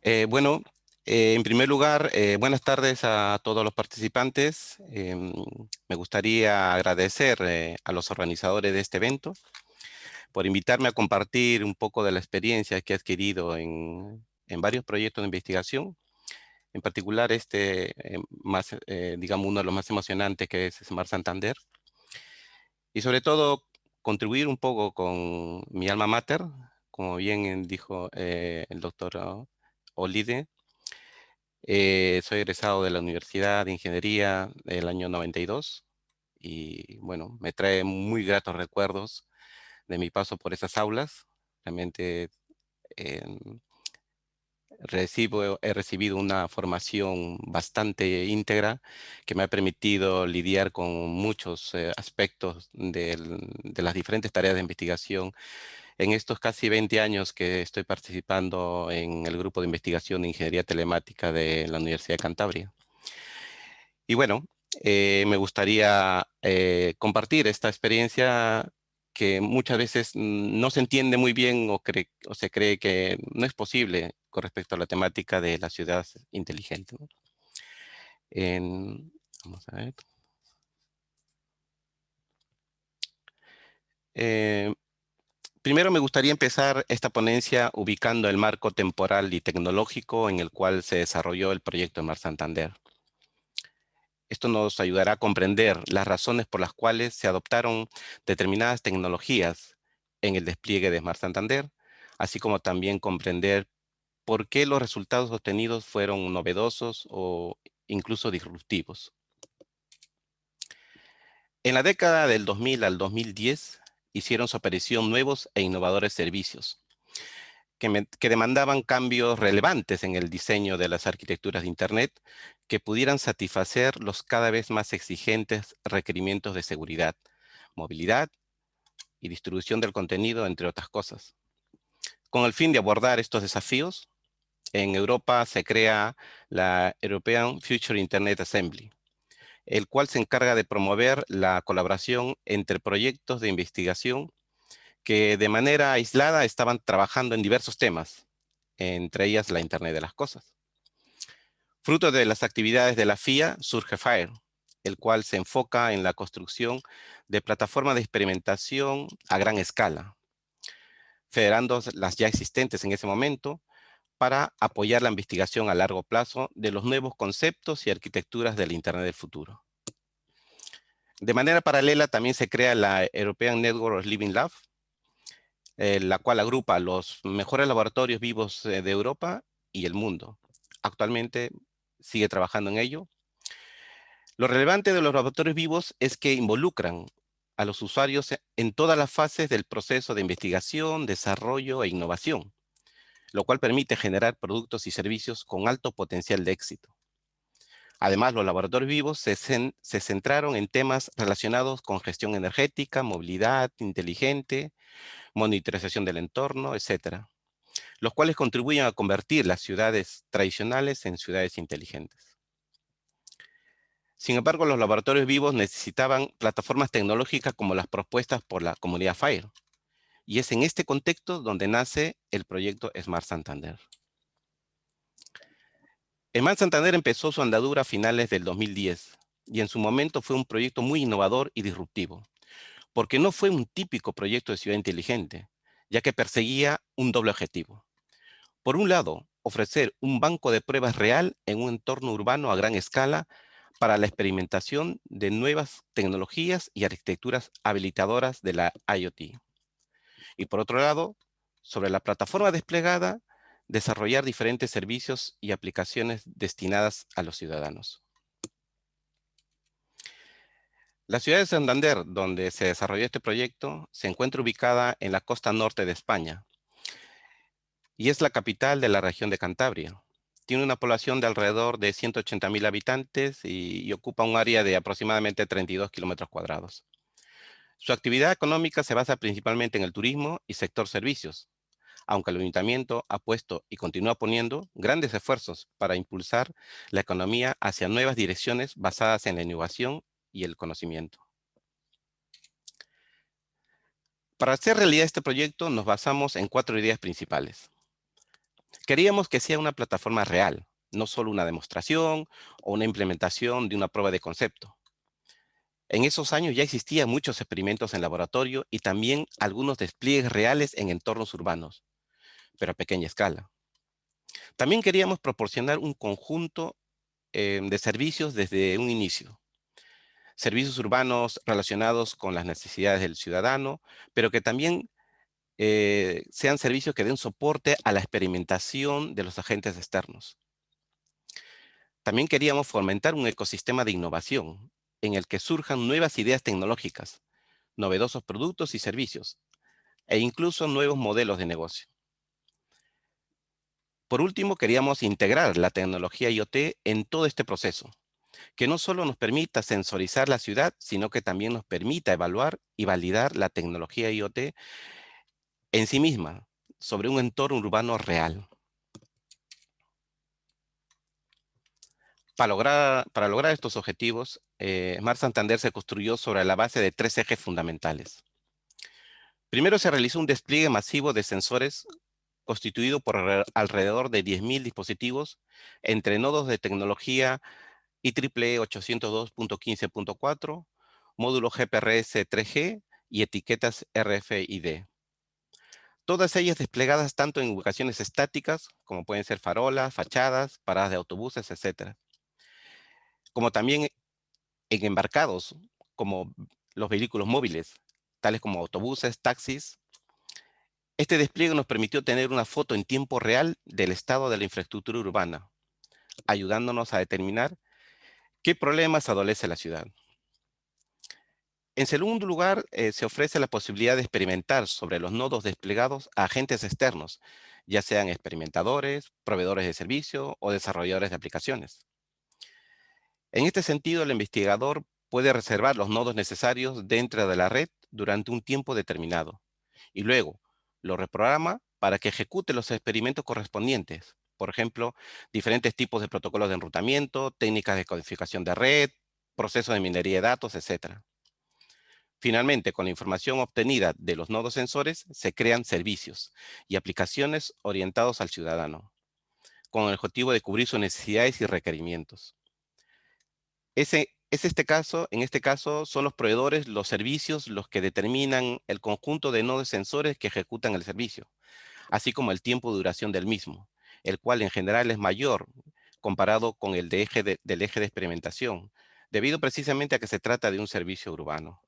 Bueno, en primer lugar, buenas tardes a todos los participantes. Me gustaría agradecer a los organizadores de este evento por invitarme a compartir un poco de la experiencia que he adquirido en varios proyectos de investigación. En particular, digamos, uno de los más emocionantes, que es Smart Santander. Y sobre todo, contribuir un poco con mi alma mater, como bien dijo el doctor Olide. Soy egresado de la Universidad de Ingeniería del año 92 y bueno, me trae muy gratos recuerdos de mi paso por esas aulas. Realmente em, he recibido una formación bastante íntegra que me ha permitido lidiar con muchos aspectos de las diferentes tareas de investigación en estos casi 20 años que estoy participando en el grupo de investigación de ingeniería telemática de la Universidad de Cantabria. Y bueno, me gustaría compartir esta experiencia que muchas veces no se entiende muy bien o se cree que no es posible con respecto a la temática de la ciudad inteligente, ¿no? Vamos a ver. Eh, Primero me gustaría empezar esta ponencia ubicando el marco temporal y tecnológico en el cual se desarrolló el proyecto de Mar Santander. Esto nos ayudará a comprender las razones por las cuales se adoptaron determinadas tecnologías en el despliegue de Smart Santander, así como también comprender por qué los resultados obtenidos fueron novedosos o incluso disruptivos. En la década del 2000 al 2010 hicieron su aparición nuevos e innovadores servicios que demandaban cambios relevantes en el diseño de las arquitecturas de Internet que pudieran satisfacer los cada vez más exigentes requerimientos de seguridad, movilidad y distribución del contenido, entre otras cosas. Con el fin de abordar estos desafíos, en Europa se crea la European Future Internet Assembly, el cual se encarga de promover la colaboración entre proyectos de investigación que de manera aislada estaban trabajando en diversos temas, entre ellas la Internet de las Cosas. Fruto de las actividades de la FIA surge FIRE, el cual se enfoca en la construcción de plataformas de experimentación a gran escala, federando las ya existentes en ese momento para apoyar la investigación a largo plazo de los nuevos conceptos y arquitecturas del Internet del futuro. De manera paralela también se crea la European Network of Living Lab, la cual agrupa los mejores laboratorios vivos de Europa y el mundo. Actualmente sigue trabajando en ello. Lo relevante de los laboratorios vivos es que involucran a los usuarios en todas las fases del proceso de investigación, desarrollo e innovación, lo cual permite generar productos y servicios con alto potencial de éxito. Además, los laboratorios vivos se centraron en temas relacionados con gestión energética, movilidad inteligente, monitorización del entorno, etcétera, los cuales contribuyen a convertir las ciudades tradicionales en ciudades inteligentes. Sin embargo, los laboratorios vivos necesitaban plataformas tecnológicas como las propuestas por la comunidad FIRE, y es en este contexto donde nace el proyecto Smart Santander. Smart Santander empezó su andadura a finales del 2010, y en su momento fue un proyecto muy innovador y disruptivo, porque no fue un típico proyecto de ciudad inteligente, ya que perseguía un doble objetivo. Por un lado, ofrecer un banco de pruebas real en un entorno urbano a gran escala para la experimentación de nuevas tecnologías y arquitecturas habilitadoras de la IoT. Y por otro lado, sobre la plataforma desplegada, desarrollar diferentes servicios y aplicaciones destinadas a los ciudadanos. La ciudad de Santander, donde se desarrolló este proyecto, se encuentra ubicada en la costa norte de España y es la capital de la región de Cantabria. Tiene una población de alrededor de 180.000 habitantes y ocupa un área de aproximadamente 32 kilómetros cuadrados. Su actividad económica se basa principalmente en el turismo y sector servicios, aunque el ayuntamiento ha puesto y continúa poniendo grandes esfuerzos para impulsar la economía hacia nuevas direcciones basadas en la innovación y el conocimiento. Para hacer realidad este proyecto nos basamos en 4 ideas principales. Queríamos que sea una plataforma real, no solo una demostración o una implementación de una prueba de concepto. En esos años ya existían muchos experimentos en laboratorio y también algunos despliegues reales en entornos urbanos, pero a pequeña escala. También queríamos proporcionar un conjunto de servicios desde un inicio. Servicios urbanos relacionados con las necesidades del ciudadano, pero que también sean servicios que den soporte a la experimentación de los agentes externos. También queríamos fomentar un ecosistema de innovación en el que surjan nuevas ideas tecnológicas, novedosos productos y servicios, e incluso nuevos modelos de negocio. Por último, queríamos integrar la tecnología IoT en todo este proceso, que no solo nos permita sensorizar la ciudad, sino que también nos permita evaluar y validar la tecnología IoT en sí misma, sobre un entorno urbano real. Para lograr estos objetivos, Smart Santander se construyó sobre la base de 3 ejes fundamentales. Primero, se realizó un despliegue masivo de sensores constituido por alrededor de 10.000 dispositivos entre nodos de tecnología IEEE 802.15.4, módulo GPRS 3G y etiquetas RFID. Todas ellas desplegadas tanto en ubicaciones estáticas, como pueden ser farolas, fachadas, paradas de autobuses, etc., como también en embarcados, como los vehículos móviles, tales como autobuses, taxis. Este despliegue nos permitió tener una foto en tiempo real del estado de la infraestructura urbana, ayudándonos a determinar qué problemas adolece la ciudad. En segundo lugar, se ofrece la posibilidad de experimentar sobre los nodos desplegados a agentes externos, ya sean experimentadores, proveedores de servicio o desarrolladores de aplicaciones. En este sentido, el investigador puede reservar los nodos necesarios dentro de la red durante un tiempo determinado y luego lo reprograma para que ejecute los experimentos correspondientes. Por ejemplo, diferentes tipos de protocolos de enrutamiento, técnicas de codificación de red, procesos de minería de datos, etc. Finalmente, con la información obtenida de los nodos sensores, se crean servicios y aplicaciones orientados al ciudadano, con el objetivo de cubrir sus necesidades y requerimientos. En este caso, son los proveedores, los servicios, los que determinan el conjunto de nodos sensores que ejecutan el servicio, así como el tiempo de duración del mismo, el cual en general es mayor comparado con el del eje de experimentación, debido precisamente a que se trata de un servicio urbano.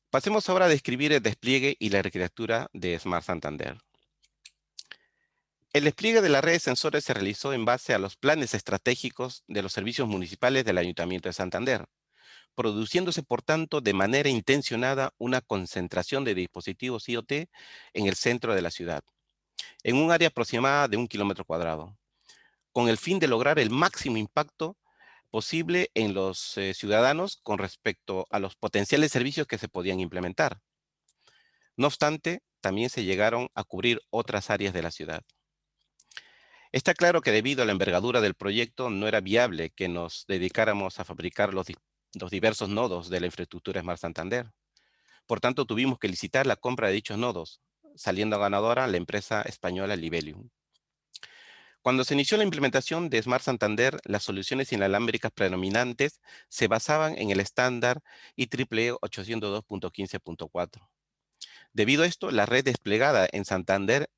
Pasemos ahora a describir el despliegue y la arquitectura de Smart Santander. El despliegue de la red de sensores se realizó en base a los planes estratégicos de los servicios municipales del Ayuntamiento de Santander, produciéndose, por tanto, de manera intencionada una concentración de dispositivos IoT en el centro de la ciudad, en un área aproximada de 1 kilómetro cuadrado, con el fin de lograr el máximo impacto posible en los ciudadanos con respecto a los potenciales servicios que se podían implementar. No obstante, también se llegaron a cubrir otras áreas de la ciudad. Está claro que debido a la envergadura del proyecto no era viable que nos dedicáramos a fabricar los diversos nodos de la infraestructura Smart Santander. Por tanto, tuvimos que licitar la compra de dichos nodos, saliendo ganadora la empresa española Libelium. Cuando se inició la implementación de Smart Santander, las soluciones inalámbricas predominantes se basaban en el estándar IEEE 802.15.4. Debido a esto, la red desplegada en Santander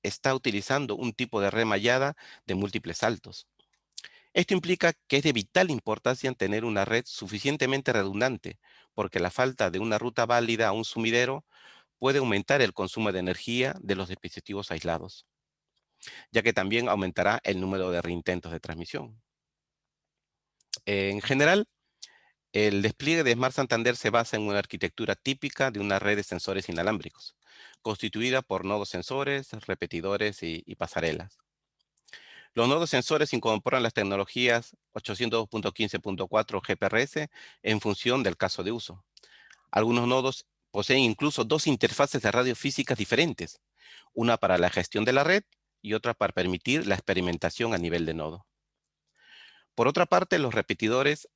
está utilizando un tipo de red mallada de múltiples saltos. Esto implica que es de vital importancia tener una red suficientemente redundante, porque la falta de una ruta válida a un sumidero puede aumentar el consumo de energía de los dispositivos aislados, ya que también aumentará el número de reintentos de transmisión. En general, el despliegue de Smart Santander se basa en una arquitectura típica de una red de sensores inalámbricos, constituida por nodos sensores, repetidores y pasarelas. Los nodos sensores incorporan las tecnologías 802.15.4 GPRS en función del caso de uso. Algunos nodos poseen incluso dos interfaces de radio físicas diferentes, una para la gestión de la red y otra para permitir la experimentación a nivel de nodo. Por otra parte, los repetidores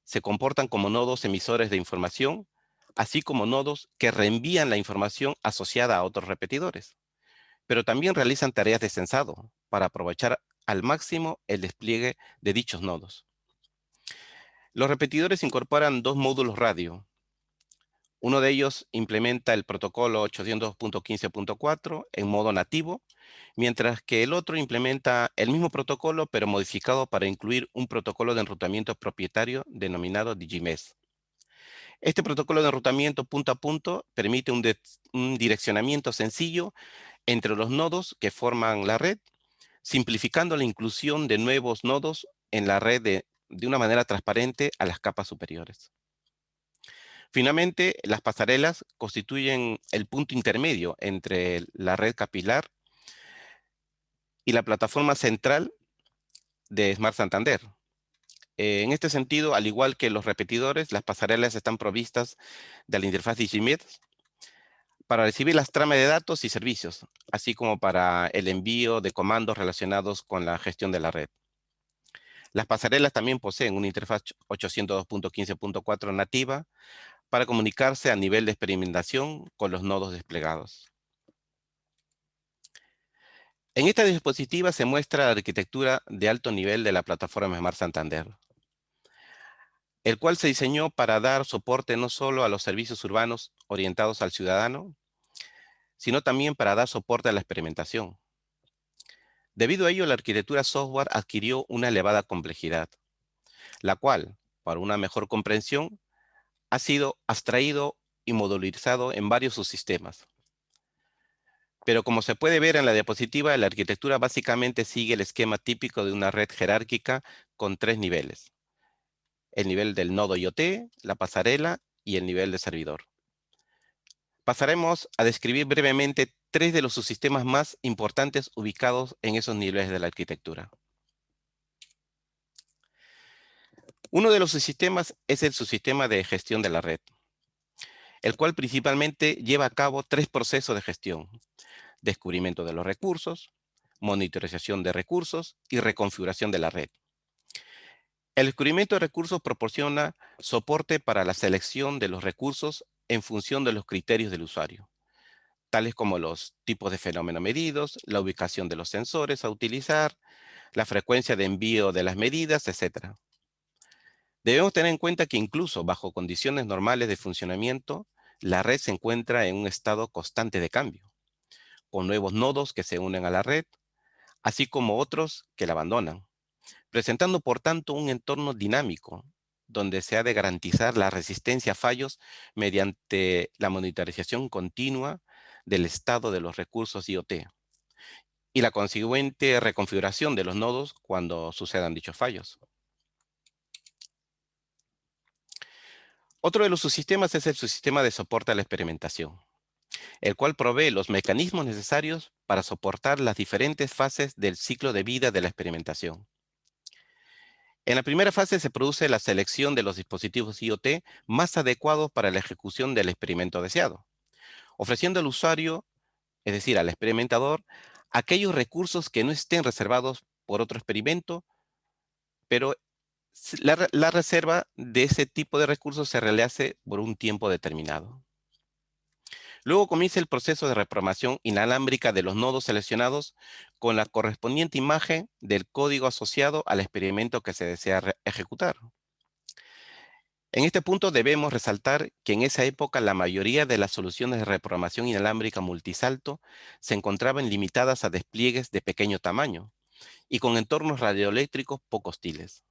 se comportan como nodos emisores de información, así como nodos que reenvían la información asociada a otros repetidores. pero también realizan tareas de censado para aprovechar al máximo el despliegue de dichos nodos. Los repetidores incorporan dos módulos radio. Uno de ellos implementa el protocolo 802.15.4 en modo nativo, mientras que el otro implementa el mismo protocolo pero modificado para incluir un protocolo de enrutamiento propietario denominado Digimesh. Este protocolo de enrutamiento punto a punto permite un direccionamiento sencillo entre los nodos que forman la red, simplificando la inclusión de nuevos nodos en la red de una manera transparente a las capas superiores. Finalmente, las pasarelas constituyen el punto intermedio entre la red capilar y la plataforma central de Smart Santander. En este sentido, al igual que los repetidores, las pasarelas están provistas de la interfaz Digimesh para recibir las tramas de datos y servicios, así como para el envío de comandos relacionados con la gestión de la red. Las pasarelas también poseen una interfaz 802.15.4 nativa para comunicarse a nivel de experimentación con los nodos desplegados. En esta diapositiva se muestra la arquitectura de alto nivel de la plataforma Smart Santander, el cual se diseñó para dar soporte no solo a los servicios urbanos orientados al ciudadano, sino también para dar soporte a la experimentación. Debido a ello, la arquitectura software adquirió una elevada complejidad, la cual, para una mejor comprensión, ha sido abstraído y modularizado en varios subsistemas. Pero como se puede ver en la diapositiva, la arquitectura básicamente sigue el esquema típico de una red jerárquica con tres niveles: el nivel del nodo IoT, la pasarela y el nivel de servidor. Pasaremos a describir brevemente tres de los subsistemas más importantes ubicados en esos niveles de la arquitectura. Uno de los subsistemas es el subsistema de gestión de la red, el cual principalmente lleva a cabo tres procesos de gestión: descubrimiento de los recursos, monitorización de recursos y reconfiguración de la red. El descubrimiento de recursos proporciona soporte para la selección de los recursos en función de los criterios del usuario, tales como los tipos de fenómeno medidos, la ubicación de los sensores a utilizar, la frecuencia de envío de las medidas, etc. Debemos tener en cuenta que incluso bajo condiciones normales de funcionamiento, la red se encuentra en un estado constante de cambio, con nuevos nodos que se unen a la red, así como otros que la abandonan, presentando por tanto un entorno dinámico, donde se ha de garantizar la resistencia a fallos mediante la monitorización continua del estado de los recursos IoT y la consiguiente reconfiguración de los nodos cuando sucedan dichos fallos. Otro de los subsistemas es el subsistema de soporte a la experimentación, el cual provee los mecanismos necesarios para soportar las diferentes fases del ciclo de vida de la experimentación. En la primera fase se produce la selección de los dispositivos IoT más adecuados para la ejecución del experimento deseado, ofreciendo al usuario, es decir, al experimentador, aquellos recursos que no estén reservados por otro experimento, pero la reserva de ese tipo de recursos se realice por un tiempo determinado. Luego comienza el proceso de reprogramación inalámbrica de los nodos seleccionados con la correspondiente imagen del código asociado al experimento que se desea ejecutar. En este punto debemos resaltar que en esa época la mayoría de las soluciones de reprogramación inalámbrica multisalto se encontraban limitadas a despliegues de pequeño tamaño y con entornos radioeléctricos poco hostiles.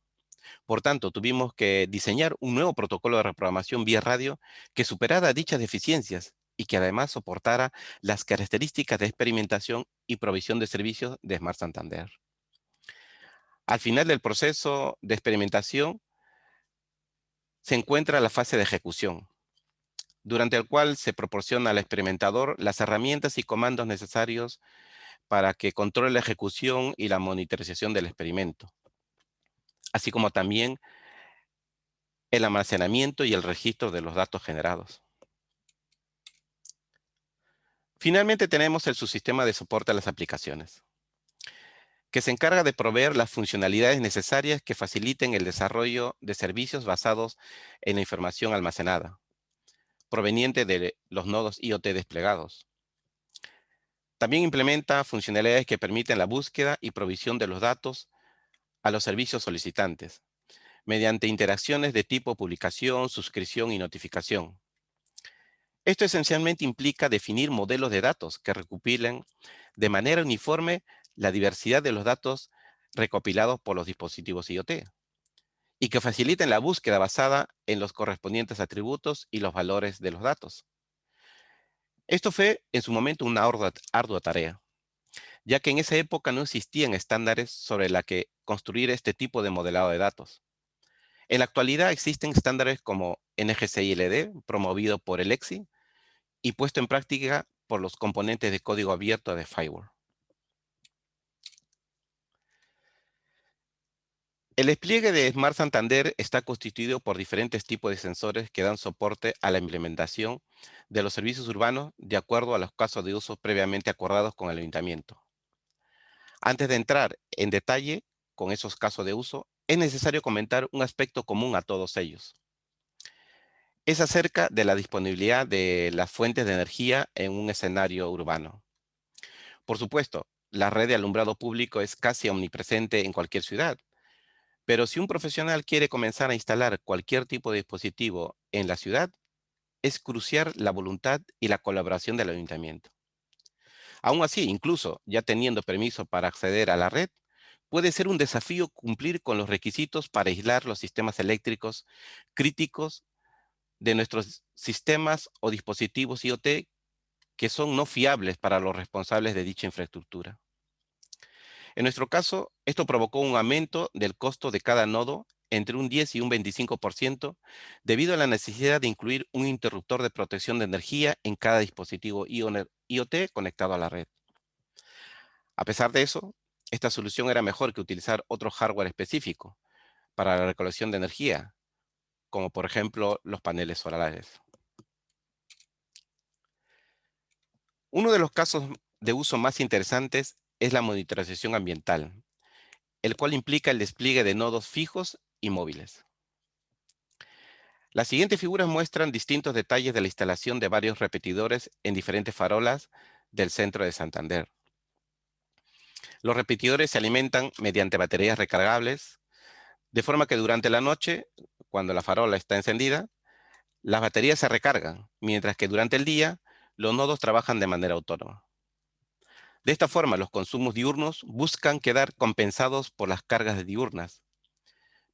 Por tanto, tuvimos que diseñar un nuevo protocolo de reprogramación vía radio que superara dichas deficiencias y que además soportara las características de experimentación y provisión de servicios de Smart Santander. Al final del proceso de experimentación se encuentra la fase de ejecución, durante el cual se proporciona al experimentador las herramientas y comandos necesarios para que controle la ejecución y la monitorización del experimento, así como también el almacenamiento y el registro de los datos generados. Finalmente tenemos el subsistema de soporte a las aplicaciones, que se encarga de proveer las funcionalidades necesarias que faciliten el desarrollo de servicios basados en la información almacenada, proveniente de los nodos IoT desplegados. También implementa funcionalidades que permiten la búsqueda y provisión de los datos a los servicios solicitantes, mediante interacciones de tipo publicación, suscripción y notificación. Esto esencialmente implica definir modelos de datos que recopilen de manera uniforme la diversidad de los datos recopilados por los dispositivos IoT y que faciliten la búsqueda basada en los correspondientes atributos y los valores de los datos. Esto fue en su momento una ardua tarea, ya que en esa época no existían estándares sobre la que construir este tipo de modelado de datos. En la actualidad existen estándares como NGCILD, promovido por el EXI y puesto en práctica por los componentes de código abierto de Firewall. El despliegue de Smart Santander está constituido por diferentes tipos de sensores que dan soporte a la implementación de los servicios urbanos de acuerdo a los casos de uso previamente acordados con el ayuntamiento. Antes de entrar en detalle con esos casos de uso, es necesario comentar un aspecto común a todos ellos. Es acerca de la disponibilidad de las fuentes de energía en un escenario urbano. Por supuesto, la red de alumbrado público es casi omnipresente en cualquier ciudad, pero si un profesional quiere comenzar a instalar cualquier tipo de dispositivo en la ciudad, es crucial la voluntad y la colaboración del ayuntamiento. Aún así, incluso ya teniendo permiso para acceder a la red, puede ser un desafío cumplir con los requisitos para aislar los sistemas eléctricos críticos de nuestros sistemas o dispositivos IoT que son no fiables para los responsables de dicha infraestructura. En nuestro caso, esto provocó un aumento del costo de cada nodo entre un 10 y un 25% debido a la necesidad de incluir un interruptor de protección de energía en cada dispositivo IoT conectado a la red. A pesar de eso, esta solución era mejor que utilizar otro hardware específico para la recolección de energía, como por ejemplo los paneles solares. Uno de los casos de uso más interesantes es la monitorización ambiental, el cual implica el despliegue de nodos fijos y móviles. Las siguientes figuras muestran distintos detalles de la instalación de varios repetidores en diferentes farolas del centro de Santander. Los repetidores se alimentan mediante baterías recargables, de forma que durante la noche, cuando la farola está encendida, las baterías se recargan, mientras que durante el día, los nodos trabajan de manera autónoma. De esta forma, los consumos diurnos buscan quedar compensados por las cargas diurnas,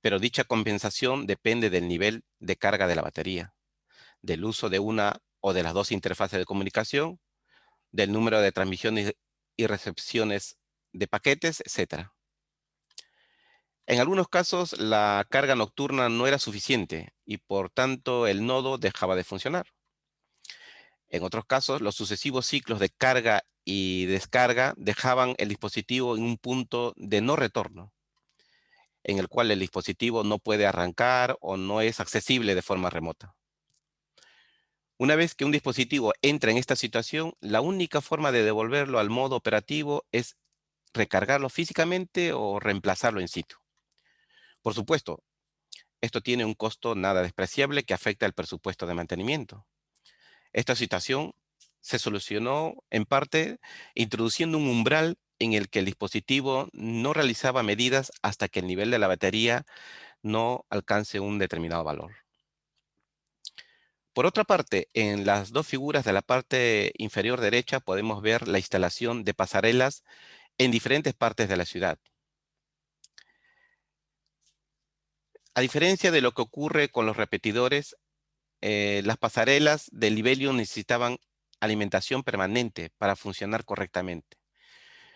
pero dicha compensación depende del nivel de carga de la batería, del uso de una o de las dos interfaces de comunicación, del número de transmisiones y recepciones de paquetes, etc. En algunos casos, la carga nocturna no era suficiente y por tanto el nodo dejaba de funcionar. En otros casos, los sucesivos ciclos de carga y descarga dejaban el dispositivo en un punto de no retorno, en el cual el dispositivo no puede arrancar o no es accesible de forma remota. Una vez que un dispositivo entra en esta situación, la única forma de devolverlo al modo operativo es recargarlo físicamente o reemplazarlo en situ. Por supuesto, esto tiene un costo nada despreciable que afecta el presupuesto de mantenimiento. Esta situación se solucionó en parte introduciendo un umbral en el que el dispositivo no realizaba medidas hasta que el nivel de la batería no alcance un determinado valor. Por otra parte, en las dos figuras de la parte inferior derecha podemos ver la instalación de pasarelas en diferentes partes de la ciudad. A diferencia de lo que ocurre con los repetidores, las pasarelas del Libelium necesitaban alimentación permanente para funcionar correctamente,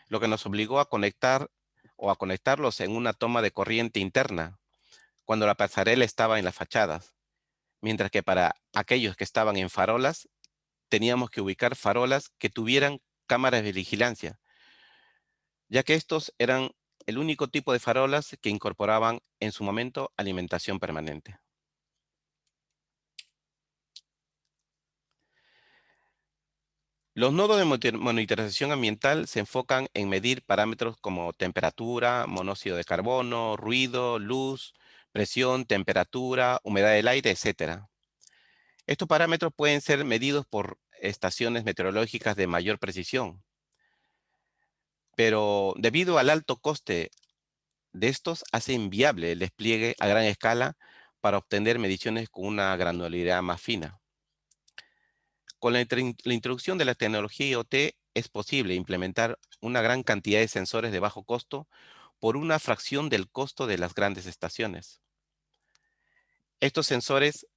lo que nos obligó a conectar o a conectarlos en una toma de corriente interna cuando la pasarela estaba en las fachadas, mientras que para aquellos que estaban en farolas, teníamos que ubicar farolas que tuvieran cámaras de vigilancia, ya que estos eran el único tipo de farolas que incorporaban en su momento alimentación permanente. Los nodos de monitorización ambiental se enfocan en medir parámetros como temperatura, monóxido de carbono, ruido, luz, presión, temperatura, humedad del aire, etc. Estos parámetros pueden ser medidos por estaciones meteorológicas de mayor precisión, pero debido al alto coste de estos, hace inviable el despliegue a gran escala para obtener mediciones con una granularidad más fina. Con la introducción de la tecnología IoT es posible implementar una gran cantidad de sensores de bajo costo por una fracción del costo de las grandes estaciones. Estos sensores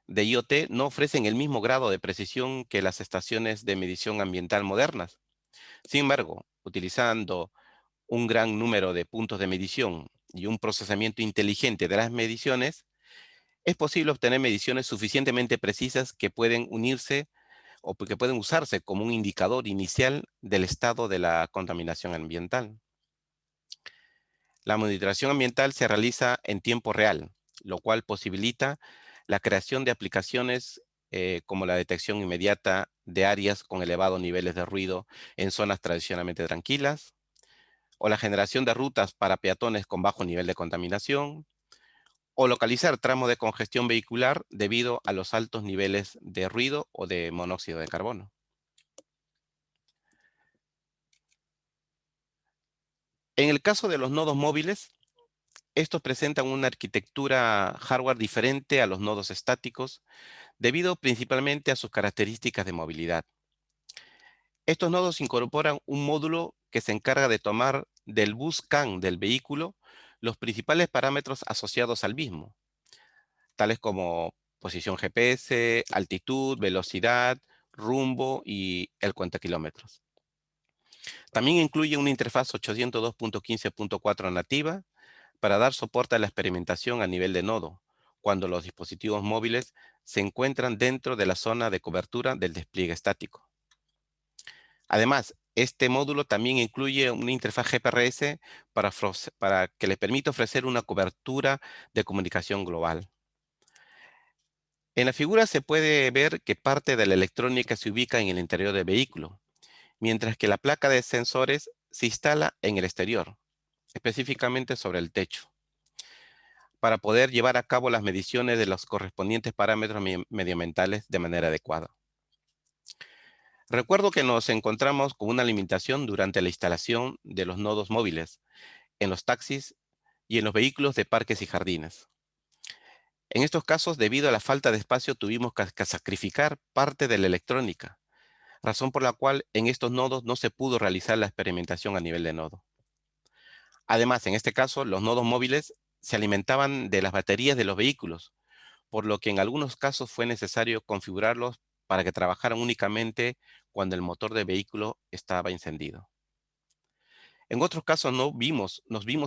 de IoT no ofrecen el mismo grado de precisión que las estaciones de medición ambiental modernas. Sin embargo, utilizando un gran número de puntos de medición y un procesamiento inteligente de las mediciones, es posible obtener mediciones suficientemente precisas que pueden unirse o que pueden usarse como un indicador inicial del estado de la contaminación ambiental. La monitoración ambiental se realiza en tiempo real, lo cual posibilita la creación de aplicaciones como la detección inmediata de áreas con elevados niveles de ruido en zonas tradicionalmente tranquilas, o la generación de rutas para peatones con bajo nivel de contaminación, o localizar tramos de congestión vehicular debido a los altos niveles de ruido o de monóxido de carbono. En el caso de los nodos móviles, estos presentan una arquitectura hardware diferente a los nodos estáticos, debido principalmente a sus características de movilidad. Estos nodos incorporan un módulo que se encarga de tomar del bus CAN del vehículo los principales parámetros asociados al mismo, tales como posición GPS, altitud, velocidad, rumbo y el cuentakilómetros. También incluye una interfaz 802.15.4 nativa para dar soporte a la experimentación a nivel de nodo, cuando los dispositivos móviles se encuentran dentro de la zona de cobertura del despliegue estático. Además, este módulo también incluye una interfaz GPRS para que le permita ofrecer una cobertura de comunicación global. En la figura se puede ver que parte de la electrónica se ubica en el interior del vehículo, mientras que la placa de sensores se instala en el exterior, específicamente sobre el techo, para poder llevar a cabo las mediciones de los correspondientes parámetros medioambientales de manera adecuada. Recuerdo que nos encontramos con una limitación durante la instalación de los nodos móviles en los taxis y en los vehículos de parques y jardines. En estos casos, debido a la falta de espacio, tuvimos que sacrificar parte de la electrónica, razón por la cual en estos nodos no se pudo realizar la experimentación a nivel de nodo. Además, en este caso, los nodos móviles se alimentaban de las baterías de los vehículos, por lo que en algunos casos fue necesario configurarlos para que trabajaran únicamente cuando el motor del vehículo estaba encendido. En otros casos nos vimos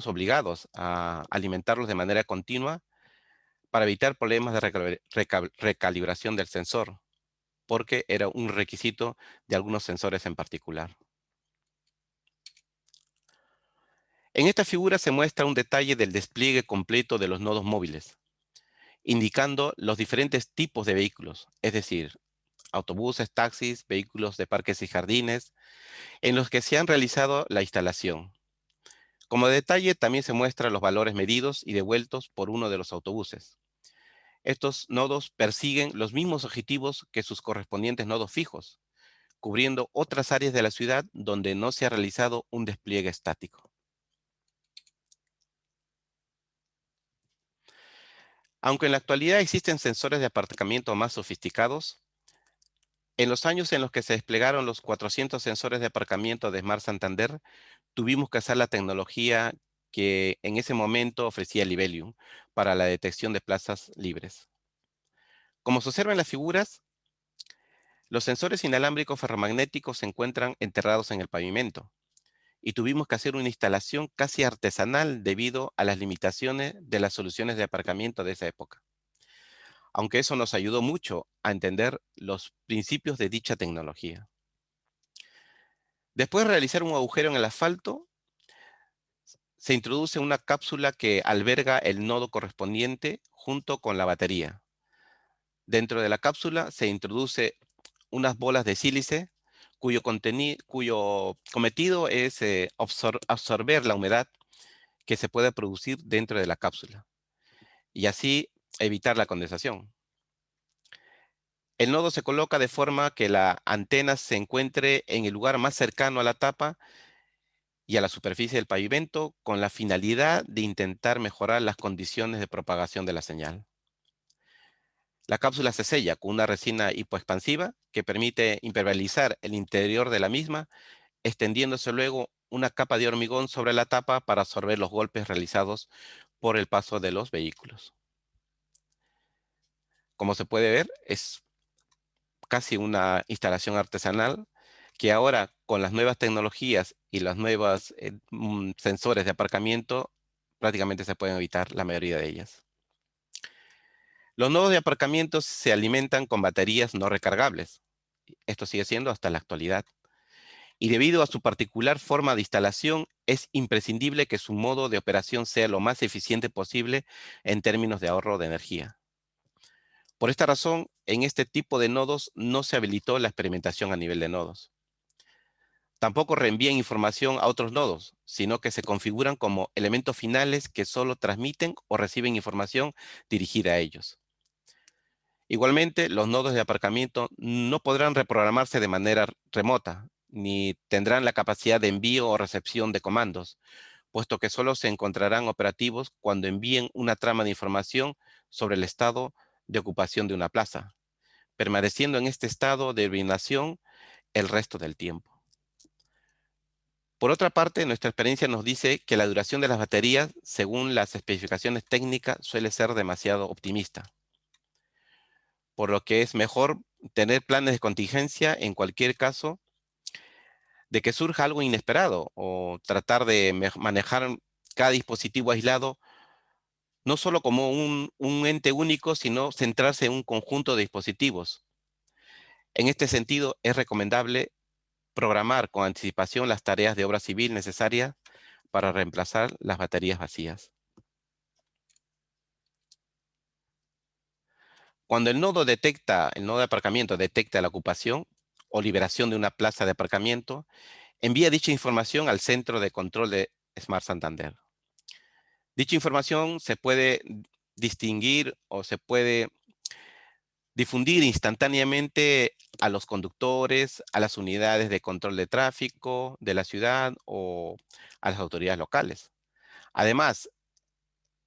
obligados a alimentarlos de manera continua para evitar problemas de recalibración del sensor, porque era un requisito de algunos sensores en particular. En esta figura se muestra un detalle del despliegue completo de los nodos móviles, indicando los diferentes tipos de vehículos, es decir, autobuses, taxis, vehículos de parques y jardines, en los que se han realizado la instalación. Como detalle, también se muestran los valores medidos y devueltos por uno de los autobuses. Estos nodos persiguen los mismos objetivos que sus correspondientes nodos fijos, cubriendo otras áreas de la ciudad donde no se ha realizado un despliegue estático. Aunque en la actualidad existen sensores de aparcamiento más sofisticados, en los años en los que se desplegaron los 400 sensores de aparcamiento de Smart Santander, tuvimos que usar la tecnología que en ese momento ofrecía Libelium para la detección de plazas libres. Como se observa en las figuras, los sensores inalámbricos ferromagnéticos se encuentran enterrados en el pavimento y tuvimos que hacer una instalación casi artesanal debido a las limitaciones de las soluciones de aparcamiento de esa época. Aunque eso nos ayudó mucho a entender los principios de dicha tecnología. Después de realizar un agujero en el asfalto, se introduce una cápsula que alberga el nodo correspondiente junto con la batería. Dentro de la cápsula se introduce unas bolas de sílice cuyo cometido es absorber la humedad que se puede producir dentro de la cápsula y así evitar la condensación. El nodo se coloca de forma que la antena se encuentre en el lugar más cercano a la tapa y a la superficie del pavimento con la finalidad de intentar mejorar las condiciones de propagación de la señal. La cápsula se sella con una resina hipoexpansiva que permite impermeabilizar el interior de la misma, extendiéndose luego una capa de hormigón sobre la tapa para absorber los golpes realizados por el paso de los vehículos. Como se puede ver, es casi una instalación artesanal que ahora con las nuevas tecnologías y los nuevos sensores de aparcamiento prácticamente se pueden evitar la mayoría de ellas. Los nodos de aparcamiento se alimentan con baterías no recargables. Esto sigue siendo hasta la actualidad. Y debido a su particular forma de instalación, es imprescindible que su modo de operación sea lo más eficiente posible en términos de ahorro de energía. Por esta razón, en este tipo de nodos no se habilitó la experimentación a nivel de nodos. Tampoco reenvían información a otros nodos, sino que se configuran como elementos finales que solo transmiten o reciben información dirigida a ellos. Igualmente, los nodos de aparcamiento no podrán reprogramarse de manera remota, ni tendrán la capacidad de envío o recepción de comandos, puesto que solo se encontrarán operativos cuando envíen una trama de información sobre el estado de ocupación de una plaza, permaneciendo en este estado de hibernación el resto del tiempo. Por otra parte, nuestra experiencia nos dice que la duración de las baterías, según las especificaciones técnicas, suele ser demasiado optimista, por lo que es mejor tener planes de contingencia en cualquier caso de que surja algo inesperado o tratar de manejar cada dispositivo aislado, no solo como un ente único, sino centrarse en un conjunto de dispositivos. En este sentido, es recomendable programar con anticipación las tareas de obra civil necesarias para reemplazar las baterías vacías. Cuando el nodo de aparcamiento detecta la ocupación o liberación de una plaza de aparcamiento, envía dicha información al centro de control de Smart Santander. Dicha información se puede distinguir o se puede difundir instantáneamente a los conductores, a las unidades de control de tráfico de la ciudad o a las autoridades locales. Además,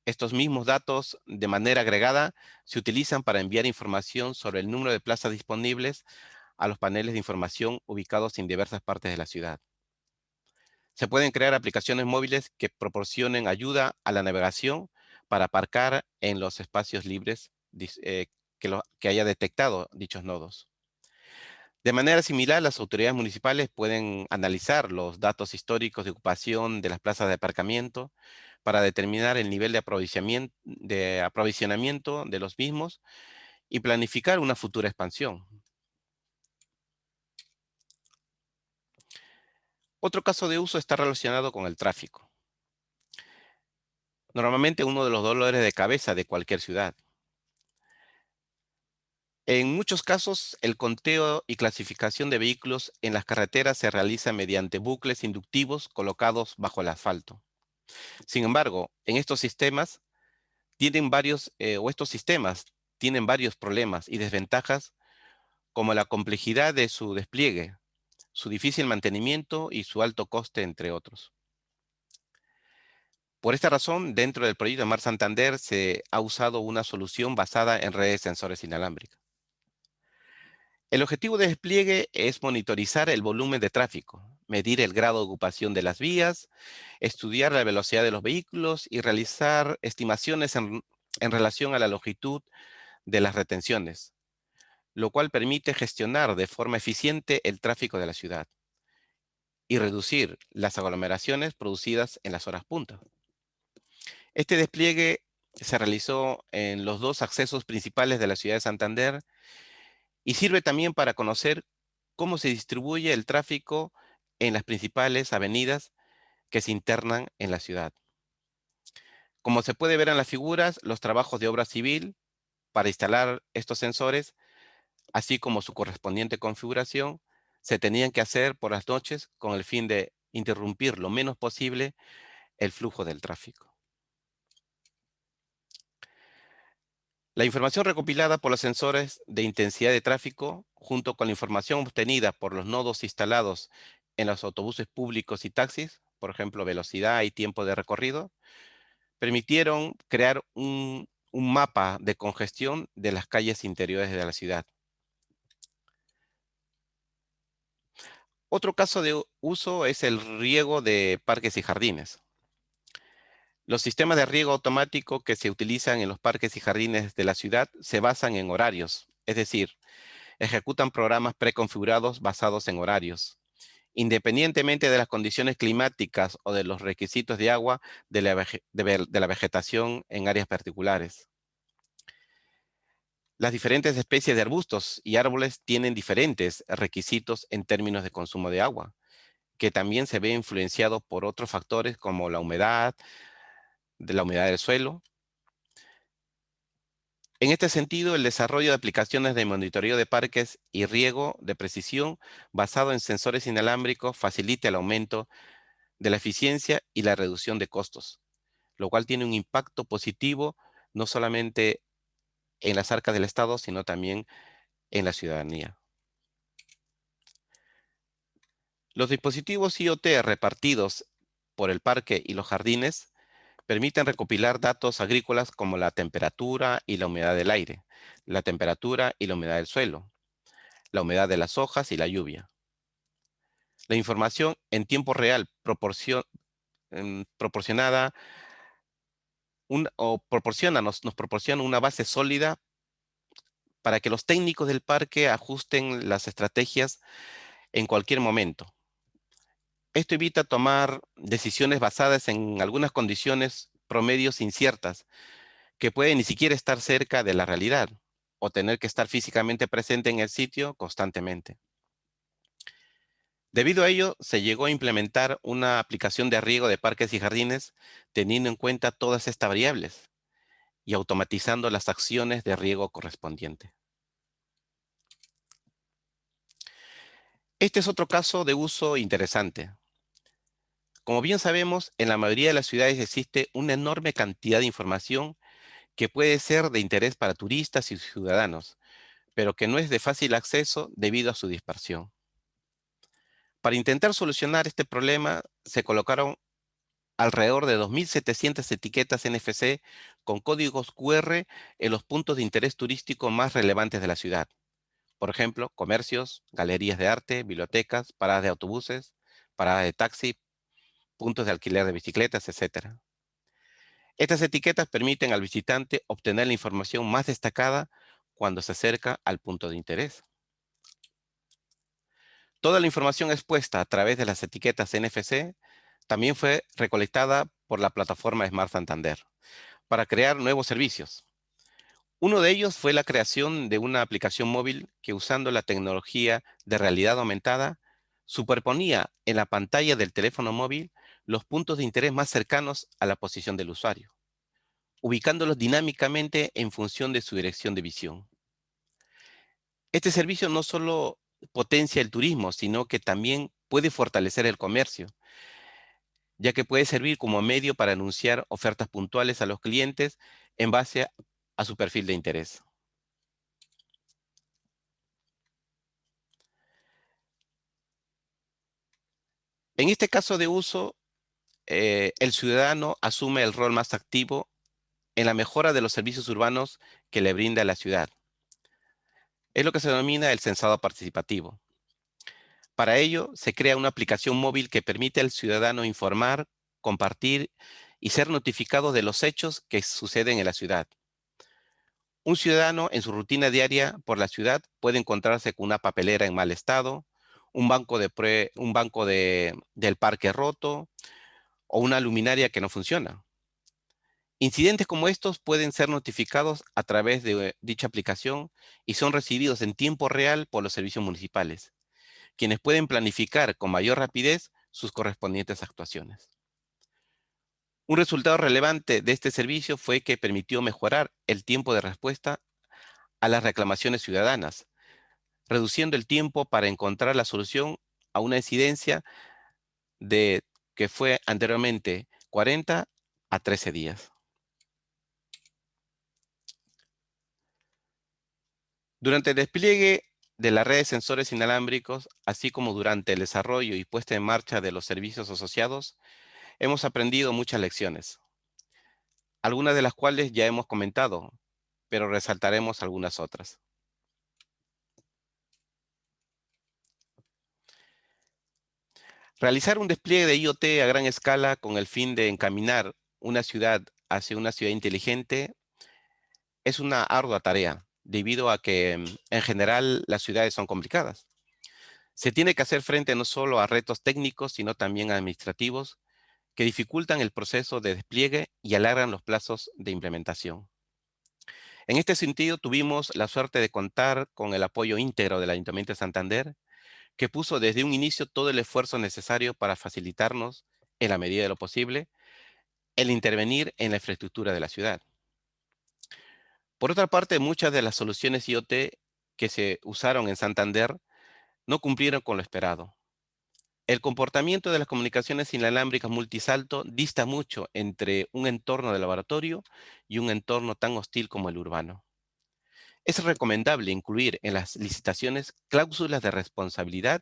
estos mismos datos de manera agregada se utilizan para enviar información sobre el número de plazas disponibles a los paneles de información ubicados en diversas partes de la ciudad. Se pueden crear aplicaciones móviles que proporcionen ayuda a la navegación para aparcar en los espacios libres que haya detectado dichos nodos. De manera similar, las autoridades municipales pueden analizar los datos históricos de ocupación de las plazas de aparcamiento para determinar el nivel de aprovisionamiento de los mismos y planificar una futura expansión. Otro caso de uso está relacionado con el tráfico. Normalmente uno de los dolores de cabeza de cualquier ciudad. En muchos casos, el conteo y clasificación de vehículos en las carreteras se realiza mediante bucles inductivos colocados bajo el asfalto. Sin embargo, en estos sistemas estos sistemas tienen varios problemas y desventajas como la complejidad de su despliegue, su difícil mantenimiento y su alto coste, entre otros. Por esta razón, dentro del proyecto de Mar Santander se ha usado una solución basada en redes de sensores inalámbricas. El objetivo de despliegue es monitorizar el volumen de tráfico, medir el grado de ocupación de las vías, estudiar la velocidad de los vehículos y realizar estimaciones en relación a la longitud de las retenciones, lo cual permite gestionar de forma eficiente el tráfico de la ciudad y reducir las aglomeraciones producidas en las horas punta. Este despliegue se realizó en los dos accesos principales de la ciudad de Santander y sirve también para conocer cómo se distribuye el tráfico en las principales avenidas que se internan en la ciudad. Como se puede ver en las figuras, los trabajos de obra civil para instalar estos sensores, así como su correspondiente configuración, se tenían que hacer por las noches con el fin de interrumpir lo menos posible el flujo del tráfico. La información recopilada por los sensores de intensidad de tráfico, junto con la información obtenida por los nodos instalados en los autobuses públicos y taxis, por ejemplo, velocidad y tiempo de recorrido, permitieron crear un mapa de congestión de las calles interiores de la ciudad. Otro caso de uso es el riego de parques y jardines. Los sistemas de riego automático que se utilizan en los parques y jardines de la ciudad se basan en horarios, es decir, ejecutan programas preconfigurados basados en horarios, independientemente de las condiciones climáticas o de los requisitos de agua de la vegetación en áreas particulares. Las diferentes especies de arbustos y árboles tienen diferentes requisitos en términos de consumo de agua, que también se ve influenciado por otros factores como la humedad del suelo. En este sentido, el desarrollo de aplicaciones de monitoreo de parques y riego de precisión basado en sensores inalámbricos facilita el aumento de la eficiencia y la reducción de costos, lo cual tiene un impacto positivo no solamente en las arcas del Estado, sino también en la ciudadanía. Los dispositivos IoT repartidos por el parque y los jardines permiten recopilar datos agrícolas como la temperatura y la humedad del aire, la temperatura y la humedad del suelo, la humedad de las hojas y la lluvia. La información en tiempo real proporcionada nos proporciona una base sólida para que los técnicos del parque ajusten las estrategias en cualquier momento. Esto evita tomar decisiones basadas en algunas condiciones promedios inciertas, que pueden ni siquiera estar cerca de la realidad, o tener que estar físicamente presente en el sitio constantemente. Debido a ello, se llegó a implementar una aplicación de riego de parques y jardines teniendo en cuenta todas estas variables y automatizando las acciones de riego correspondiente. Este es otro caso de uso interesante. Como bien sabemos, en la mayoría de las ciudades existe una enorme cantidad de información que puede ser de interés para turistas y ciudadanos, pero que no es de fácil acceso debido a su dispersión. Para intentar solucionar este problema, se colocaron alrededor de 2.700 etiquetas NFC con códigos QR en los puntos de interés turístico más relevantes de la ciudad. Por ejemplo, comercios, galerías de arte, bibliotecas, paradas de autobuses, paradas de taxi, puntos de alquiler de bicicletas, etc. Estas etiquetas permiten al visitante obtener la información más destacada cuando se acerca al punto de interés. Toda la información expuesta a través de las etiquetas NFC también fue recolectada por la plataforma Smart Santander para crear nuevos servicios. Uno de ellos fue la creación de una aplicación móvil que, usando la tecnología de realidad aumentada, superponía en la pantalla del teléfono móvil los puntos de interés más cercanos a la posición del usuario, ubicándolos dinámicamente en función de su dirección de visión. Este servicio no solo potencia el turismo, sino que también puede fortalecer el comercio, ya que puede servir como medio para anunciar ofertas puntuales a los clientes en base a su perfil de interés. En este caso de uso, el ciudadano asume el rol más activo en la mejora de los servicios urbanos que le brinda la ciudad. Es lo que se denomina el censado participativo. Para ello, se crea una aplicación móvil que permite al ciudadano informar, compartir y ser notificado de los hechos que suceden en la ciudad. Un ciudadano en su rutina diaria por la ciudad puede encontrarse con una papelera en mal estado, un banco del parque roto o una luminaria que no funciona. Incidentes como estos pueden ser notificados a través de dicha aplicación y son recibidos en tiempo real por los servicios municipales, quienes pueden planificar con mayor rapidez sus correspondientes actuaciones. Un resultado relevante de este servicio fue que permitió mejorar el tiempo de respuesta a las reclamaciones ciudadanas, reduciendo el tiempo para encontrar la solución a una incidencia de que fue anteriormente 40 a 13 días. Durante el despliegue de la red de sensores inalámbricos, así como durante el desarrollo y puesta en marcha de los servicios asociados, hemos aprendido muchas lecciones, algunas de las cuales ya hemos comentado, pero resaltaremos algunas otras. Realizar un despliegue de IoT a gran escala con el fin de encaminar una ciudad hacia una ciudad inteligente es una ardua tarea, debido a que en general las ciudades son complicadas. Se tiene que hacer frente no solo a retos técnicos, sino también administrativos que dificultan el proceso de despliegue y alargan los plazos de implementación. En este sentido, tuvimos la suerte de contar con el apoyo íntegro del Ayuntamiento de Santander, que puso desde un inicio todo el esfuerzo necesario para facilitarnos, en la medida de lo posible, el intervenir en la infraestructura de la ciudad. Por otra parte, muchas de las soluciones IoT que se usaron en Santander no cumplieron con lo esperado. El comportamiento de las comunicaciones inalámbricas multisalto dista mucho entre un entorno de laboratorio y un entorno tan hostil como el urbano. Es recomendable incluir en las licitaciones cláusulas de responsabilidad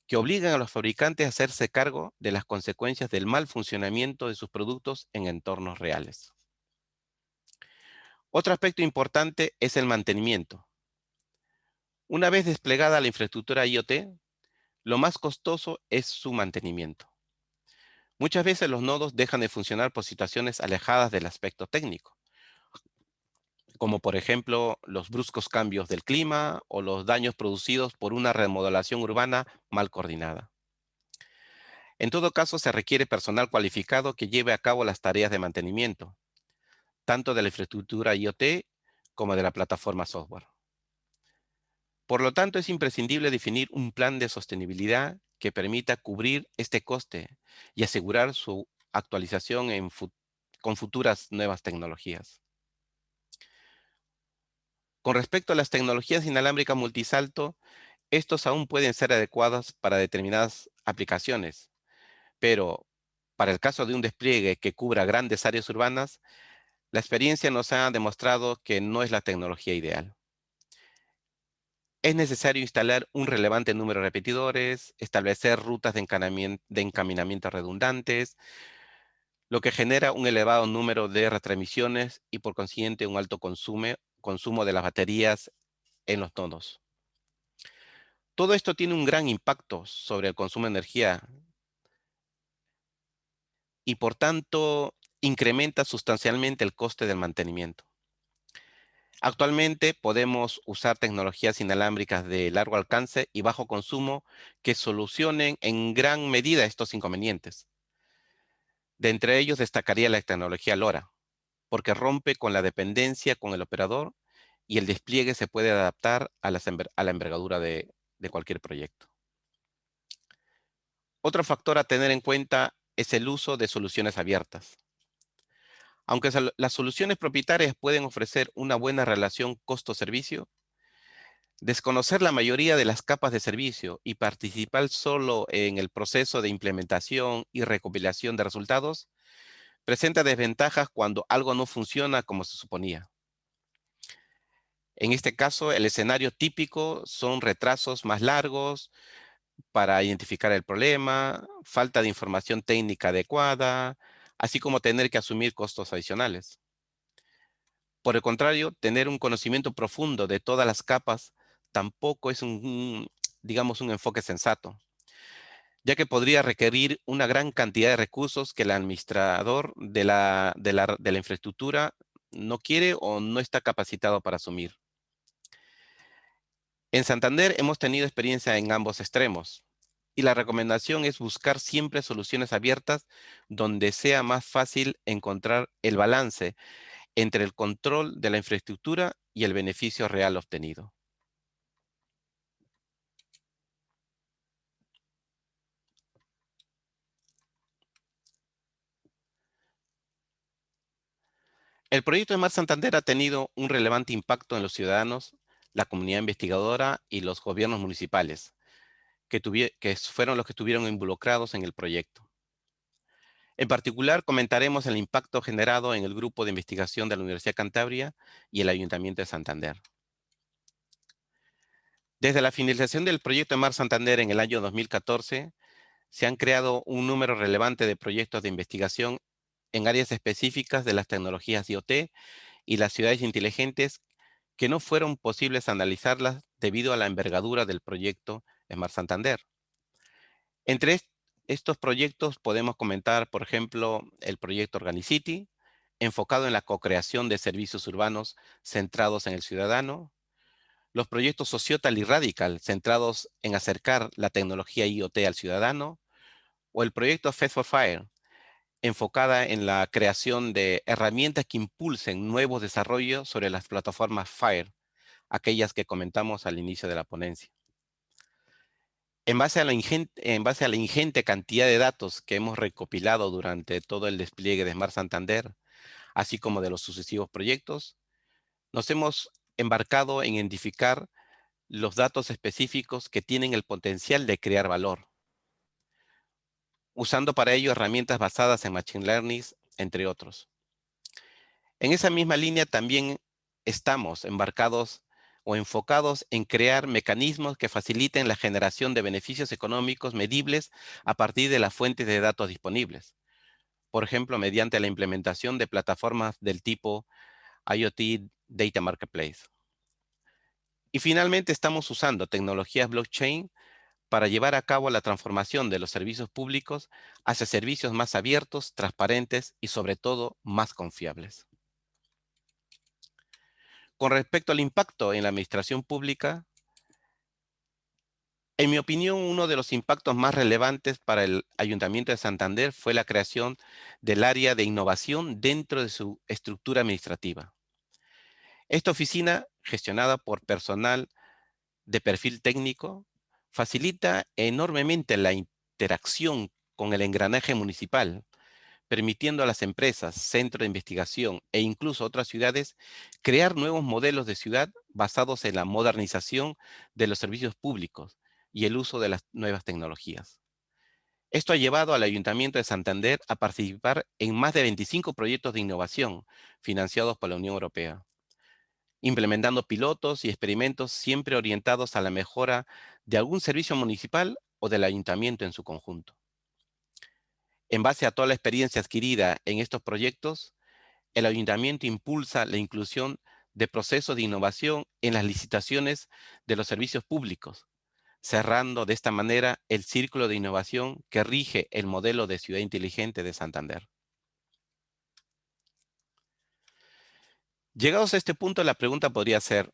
que obligan a los fabricantes a hacerse cargo de las consecuencias del mal funcionamiento de sus productos en entornos reales. Otro aspecto importante es el mantenimiento. Una vez desplegada la infraestructura IoT, lo más costoso es su mantenimiento. Muchas veces los nodos dejan de funcionar por situaciones alejadas del aspecto técnico, como por ejemplo los bruscos cambios del clima o los daños producidos por una remodelación urbana mal coordinada. En todo caso, se requiere personal cualificado que lleve a cabo las tareas de mantenimiento, tanto de la infraestructura IoT como de la plataforma software. Por lo tanto, es imprescindible definir un plan de sostenibilidad que permita cubrir este coste y asegurar su actualización con futuras nuevas tecnologías. Con respecto a las tecnologías inalámbricas multisalto, estos aún pueden ser adecuados para determinadas aplicaciones, pero para el caso de un despliegue que cubra grandes áreas urbanas, la experiencia nos ha demostrado que no es la tecnología ideal. Es necesario instalar un relevante número de repetidores, establecer rutas de encaminamiento redundantes, lo que genera un elevado número de retransmisiones y por consiguiente un alto consumo de las baterías en los nodos. Todo esto tiene un gran impacto sobre el consumo de energía y por tanto incrementa sustancialmente el coste del mantenimiento. Actualmente podemos usar tecnologías inalámbricas de largo alcance y bajo consumo que solucionen en gran medida estos inconvenientes. De entre ellos destacaría la tecnología LoRa, porque rompe con la dependencia con el operador y el despliegue se puede adaptar a la envergadura de cualquier proyecto. Otro factor a tener en cuenta es el uso de soluciones abiertas. Aunque las soluciones propietarias pueden ofrecer una buena relación costo-servicio, desconocer la mayoría de las capas de servicio y participar solo en el proceso de implementación y recopilación de resultados presenta desventajas cuando algo no funciona como se suponía. En este caso, el escenario típico son retrasos más largos para identificar el problema, falta de información técnica adecuada, así como tener que asumir costos adicionales. Por el contrario, tener un conocimiento profundo de todas las capas tampoco es digamos, un enfoque sensato, ya que podría requerir una gran cantidad de recursos que el administrador de la infraestructura no quiere o no está capacitado para asumir. En Santander hemos tenido experiencia en ambos extremos y la recomendación es buscar siempre soluciones abiertas donde sea más fácil encontrar el balance entre el control de la infraestructura y el beneficio real obtenido. El proyecto de Mar Santander ha tenido un relevante impacto en los ciudadanos, la comunidad investigadora y los gobiernos municipales, que fueron los que estuvieron involucrados en el proyecto. En particular, comentaremos el impacto generado en el grupo de investigación de la Universidad de Cantabria y el Ayuntamiento de Santander. Desde la finalización del proyecto Mar Santander en el año 2014, se han creado un número relevante de proyectos de investigación en áreas específicas de las tecnologías IoT y las ciudades inteligentes que no fueron posibles analizarlas debido a la envergadura del proyecto Smart Santander. Entre estos proyectos podemos comentar, por ejemplo, el proyecto Organicity, enfocado en la co-creación de servicios urbanos centrados en el ciudadano, los proyectos Sociotal y Radical, centrados en acercar la tecnología IoT al ciudadano, o el proyecto Fed for Fire, enfocada en la creación de herramientas que impulsen nuevos desarrollos sobre las plataformas FIRE, aquellas que comentamos al inicio de la ponencia. En base a la ingente cantidad de datos que hemos recopilado durante todo el despliegue de Smart Santander, así como de los sucesivos proyectos, nos hemos embarcado en identificar los datos específicos que tienen el potencial de crear valor, usando para ello herramientas basadas en Machine Learning, entre otros. En esa misma línea también estamos embarcados o enfocados en crear mecanismos que faciliten la generación de beneficios económicos medibles a partir de las fuentes de datos disponibles. Por ejemplo, mediante la implementación de plataformas del tipo IoT Data Marketplace. Y finalmente estamos usando tecnologías blockchain para llevar a cabo la transformación de los servicios públicos hacia servicios más abiertos, transparentes y sobre todo más confiables. Con respecto al impacto en la administración pública, en mi opinión, uno de los impactos más relevantes para el Ayuntamiento de Santander fue la creación del área de innovación dentro de su estructura administrativa. Esta oficina, gestionada por personal de perfil técnico, facilita enormemente la interacción con el engranaje municipal, permitiendo a las empresas, centros de investigación e incluso otras ciudades crear nuevos modelos de ciudad basados en la modernización de los servicios públicos y el uso de las nuevas tecnologías. Esto ha llevado al Ayuntamiento de Santander a participar en más de 25 proyectos de innovación financiados por la Unión Europea, implementando pilotos y experimentos siempre orientados a la mejora de algún servicio municipal o del ayuntamiento en su conjunto. En base a toda la experiencia adquirida en estos proyectos, el ayuntamiento impulsa la inclusión de procesos de innovación en las licitaciones de los servicios públicos, cerrando de esta manera el círculo de innovación que rige el modelo de ciudad inteligente de Santander. Llegados a este punto, la pregunta podría ser,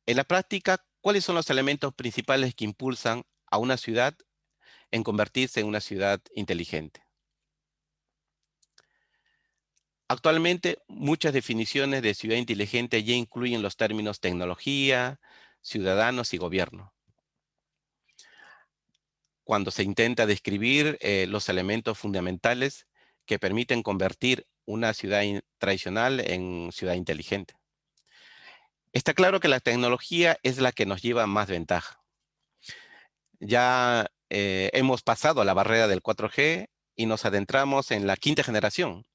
en la práctica, ¿cuáles son los elementos principales que impulsan a una ciudad en convertirse en una ciudad inteligente? Actualmente, muchas definiciones de ciudad inteligente ya incluyen los términos tecnología, ciudadanos y gobierno, cuando se intenta describir los elementos fundamentales que permiten convertir una ciudad tradicional en ciudad inteligente. Está claro que la tecnología es la que nos lleva más ventaja. Ya hemos pasado la barrera del 4G y nos adentramos en la quinta generación,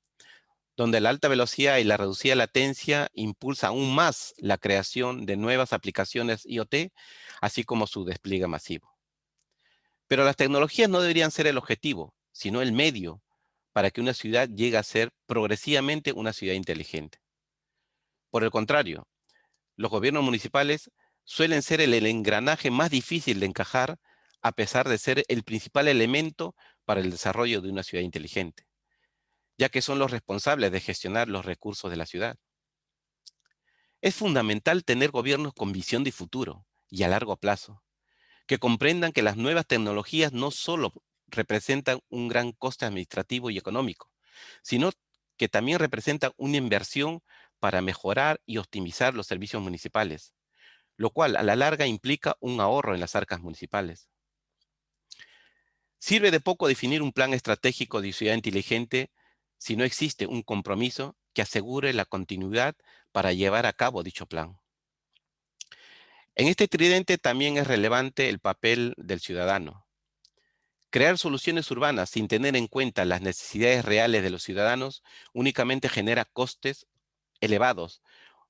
donde la alta velocidad y la reducida latencia impulsa aún más la creación de nuevas aplicaciones IoT, así como su despliegue masivo. Pero las tecnologías no deberían ser el objetivo, sino el medio para que una ciudad llegue a ser progresivamente una ciudad inteligente. Por el contrario, los gobiernos municipales suelen ser el engranaje más difícil de encajar, a pesar de ser el principal elemento para el desarrollo de una ciudad inteligente, ya que son los responsables de gestionar los recursos de la ciudad. Es fundamental tener gobiernos con visión de futuro y a largo plazo, que comprendan que las nuevas tecnologías no solo representan un gran coste administrativo y económico, sino que también representan una inversión para mejorar y optimizar los servicios municipales, lo cual a la larga implica un ahorro en las arcas municipales. Sirve de poco definir un plan estratégico de ciudad inteligente si no existe un compromiso que asegure la continuidad para llevar a cabo dicho plan. En este tridente también es relevante el papel del ciudadano. Crear soluciones urbanas sin tener en cuenta las necesidades reales de los ciudadanos únicamente genera costes elevados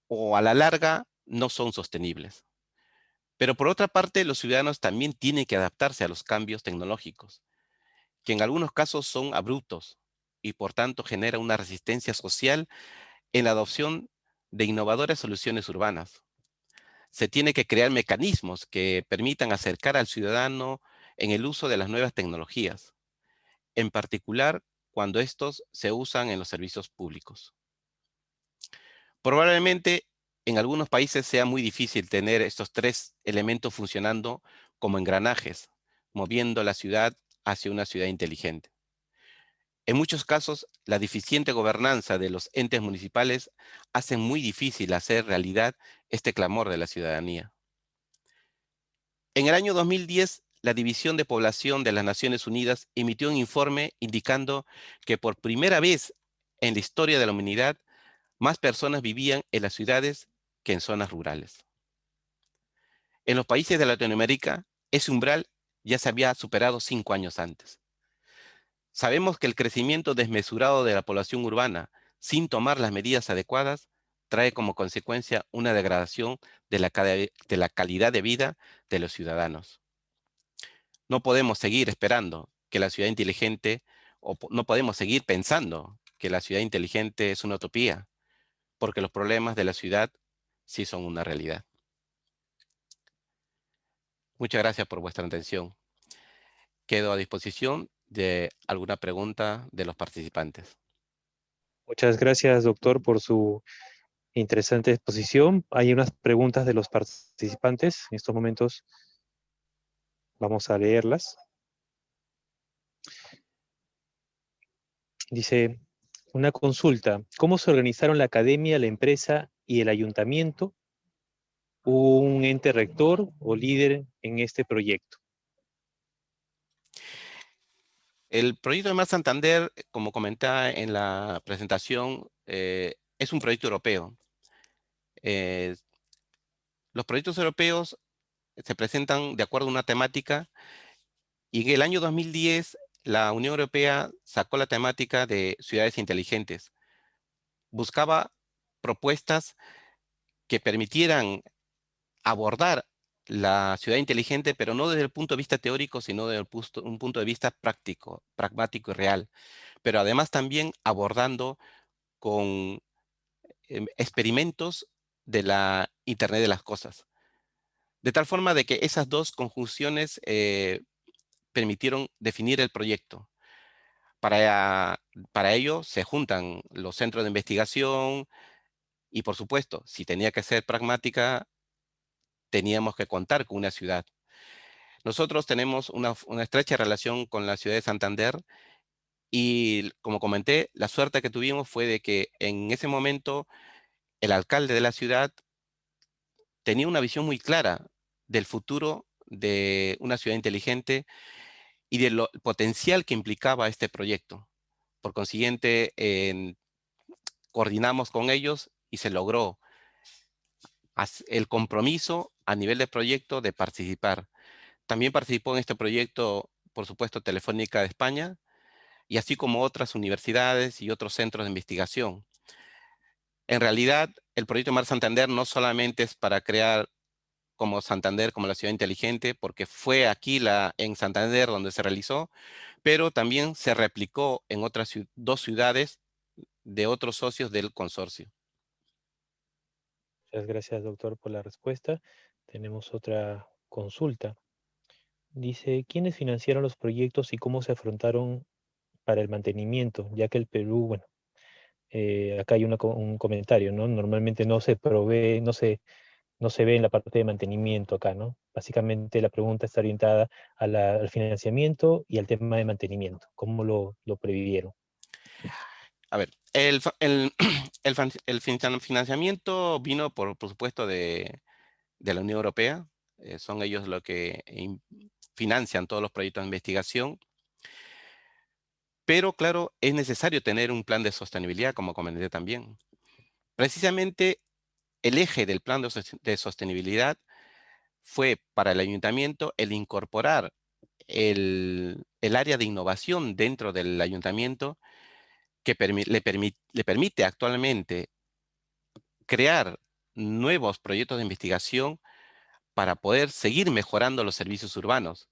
o a la larga no son sostenibles. Pero por otra parte, los ciudadanos también tienen que adaptarse a los cambios tecnológicos, que en algunos casos son abruptos y por tanto genera una resistencia social en la adopción de innovadoras soluciones urbanas. Se tiene que crear mecanismos que permitan acercar al ciudadano en el uso de las nuevas tecnologías, en particular cuando estos se usan en los servicios públicos. Probablemente en algunos países sea muy difícil tener estos tres elementos funcionando como engranajes, moviendo la ciudad hacia una ciudad inteligente. En muchos casos, la deficiente gobernanza de los entes municipales hace muy difícil hacer realidad este clamor de la ciudadanía. En el año 2010, la División de Población de las Naciones Unidas emitió un informe indicando que por primera vez en la historia de la humanidad, más personas vivían en las ciudades que en zonas rurales. En los países de Latinoamérica, ese umbral ya se había superado 5 años antes. Sabemos que el crecimiento desmesurado de la población urbana, sin tomar las medidas adecuadas, trae como consecuencia una degradación de la calidad de vida de los ciudadanos. No podemos seguir esperando que la ciudad inteligente, no podemos seguir pensando que la ciudad inteligente es una utopía, porque los problemas de la ciudad sí son una realidad. Muchas gracias por vuestra atención. Quedo a disposición de alguna pregunta de los participantes. Muchas gracias, doctor, por su interesante exposición. Hay unas preguntas de los participantes. En estos momentos vamos a leerlas. Dice, una consulta. ¿Cómo se organizaron la academia, la empresa y el ayuntamiento? ¿Hubo un ente rector o líder en este proyecto? El proyecto de Mar Santander, como comentaba en la presentación, es un proyecto europeo. Eh, los proyectos europeos se presentan de acuerdo a una temática y en el año 2010 la Unión Europea sacó la temática de ciudades inteligentes. Buscaba propuestas que permitieran abordar la ciudad inteligente, pero no desde el punto de vista teórico, sino desde un punto de vista práctico, pragmático y real. Pero además también abordando con experimentos de la Internet de las cosas. De tal forma de que esas dos conjunciones permitieron definir el proyecto. Para ello se juntan los centros de investigación y, por supuesto, si tenía que ser pragmática, teníamos que contar con una ciudad. Nosotros tenemos una estrecha relación con la ciudad de Santander y, como comenté, la suerte que tuvimos fue de que en ese momento el alcalde de la ciudad tenía una visión muy clara del futuro de una ciudad inteligente y del potencial que implicaba este proyecto. Por consiguiente, coordinamos con ellos y se logró el compromiso a nivel de proyecto de participar. También participó en este proyecto, por supuesto, Telefónica de España, y así como otras universidades y otros centros de investigación. En realidad, el proyecto Mar Santander no solamente es para crear como Santander, como la ciudad inteligente, porque fue aquí en Santander donde se realizó, pero también se replicó en otras dos ciudades de otros socios del consorcio. Muchas gracias, doctor, por la respuesta. Tenemos otra consulta. Dice, ¿quiénes financiaron los proyectos y cómo se afrontaron para el mantenimiento? Ya que el Perú, bueno, acá hay un comentario, ¿no? Normalmente no se provee, no se ve en la parte de mantenimiento acá, ¿no? Básicamente la pregunta está orientada al financiamiento y al tema de mantenimiento. ¿Cómo lo previeron? A ver, el financiamiento vino, por supuesto, de la Unión Europea. Son ellos los que financian todos los proyectos de investigación. Pero, claro, es necesario tener un plan de sostenibilidad, como comenté también. Precisamente el eje del plan de sostenibilidad fue para el ayuntamiento el incorporar el área de innovación dentro del ayuntamiento que le permite actualmente crear nuevos proyectos de investigación para poder seguir mejorando los servicios urbanos.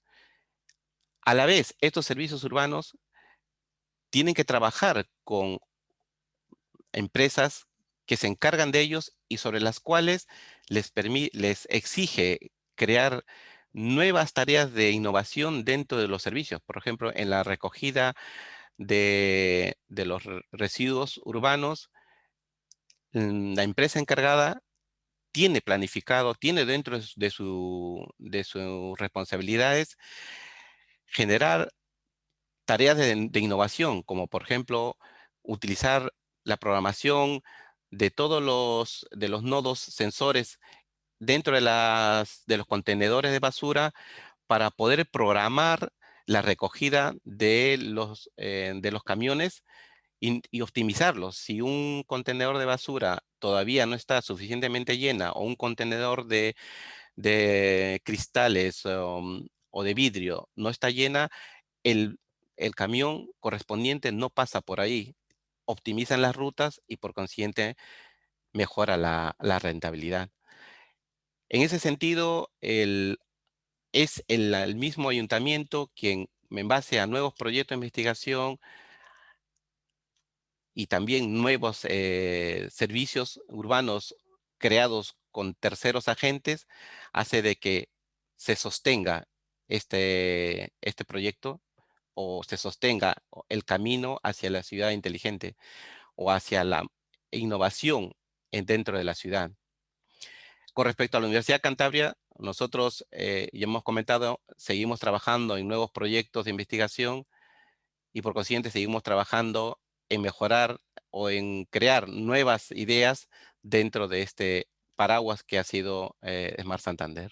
A la vez, estos servicios urbanos tienen que trabajar con empresas que se encargan de ellos y sobre las cuales les exige crear nuevas tareas de innovación dentro de los servicios. Por ejemplo, en la recogida de los residuos urbanos, la empresa encargada tiene planificado, tiene dentro de sus responsabilidades generar tareas de innovación, como por ejemplo utilizar la programación de los nodos sensores dentro de los contenedores de basura para poder programar la recogida de los camiones y optimizarlos. Si un contenedor de basura todavía no está suficientemente llena o un contenedor de cristales o de vidrio no está llena, el, el camión correspondiente no pasa por ahí. Optimizan las rutas y por consiguiente mejora la rentabilidad. En ese sentido, es el mismo ayuntamiento quien, en base a nuevos proyectos de investigación y también nuevos servicios urbanos creados con terceros agentes, hace de que se sostenga este proyecto o se sostenga el camino hacia la ciudad inteligente o hacia la innovación dentro de la ciudad. Con respecto a la Universidad de Cantabria, nosotros, ya hemos comentado, seguimos trabajando en nuevos proyectos de investigación y por consiguiente seguimos trabajando en mejorar o en crear nuevas ideas dentro de este paraguas que ha sido Smart Santander.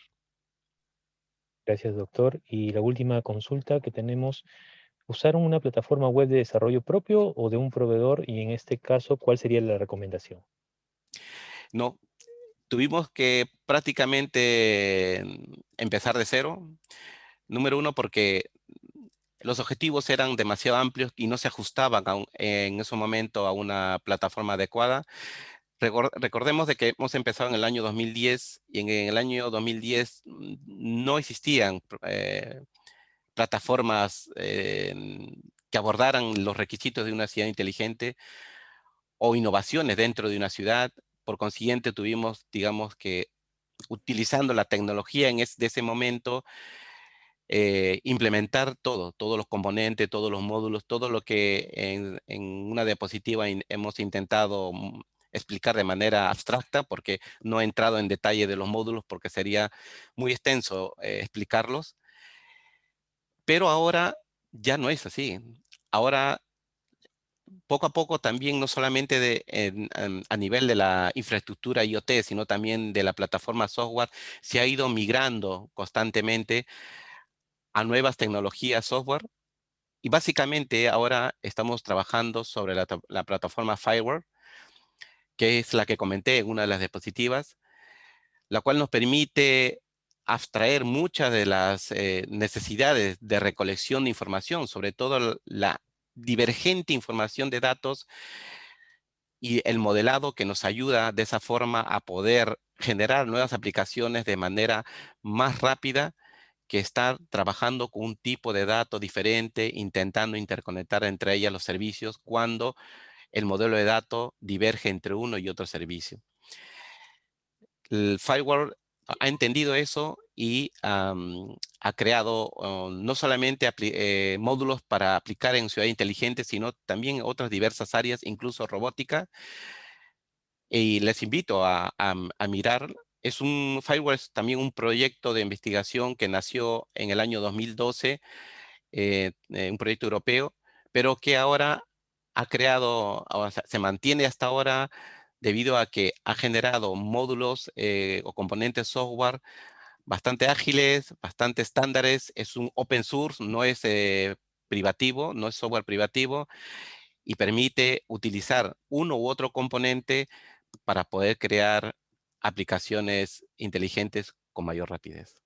Gracias, doctor. Y la última consulta que tenemos, ¿usaron una plataforma web de desarrollo propio o de un proveedor? Y en este caso, ¿cuál sería la recomendación? No, tuvimos que prácticamente empezar de cero. Número uno, porque los objetivos eran demasiado amplios y no se ajustaban en ese momento a una plataforma adecuada. Recordemos de que hemos empezado en el año 2010 y en el año 2010 no existían plataformas que abordaran los requisitos de una ciudad inteligente o innovaciones dentro de una ciudad. Por consiguiente, tuvimos, digamos que, utilizando la tecnología de ese momento, implementar todos los componentes, todos los módulos, todo lo que en una diapositiva hemos intentado explicar de manera abstracta, porque no he entrado en detalle de los módulos porque sería muy extenso explicarlos. Pero ahora ya no es así. Ahora, poco a poco, también no solamente a nivel de la infraestructura IoT, sino también de la plataforma software, se ha ido migrando constantemente a nuevas tecnologías software. Y básicamente ahora estamos trabajando sobre la plataforma Fireware, que es la que comenté en una de las diapositivas, la cual nos permite abstraer muchas de las necesidades de recolección de información, sobre todo la divergente información de datos y el modelado que nos ayuda de esa forma a poder generar nuevas aplicaciones de manera más rápida que estar trabajando con un tipo de datos diferente, intentando interconectar entre ellas los servicios cuando el modelo de datos diverge entre uno y otro servicio. El Firewall ha entendido eso y ha creado no solamente módulos para aplicar en ciudad inteligente, sino también otras diversas áreas, incluso robótica. Y les invito a mirar. Firewall es también un proyecto de investigación que nació en el año 2012, un proyecto europeo, pero que ahora o sea, se mantiene hasta ahora debido a que ha generado módulos o componentes software bastante ágiles, bastante estándares. Es un open source, no es privativo, no es software privativo y permite utilizar uno u otro componente para poder crear aplicaciones inteligentes con mayor rapidez.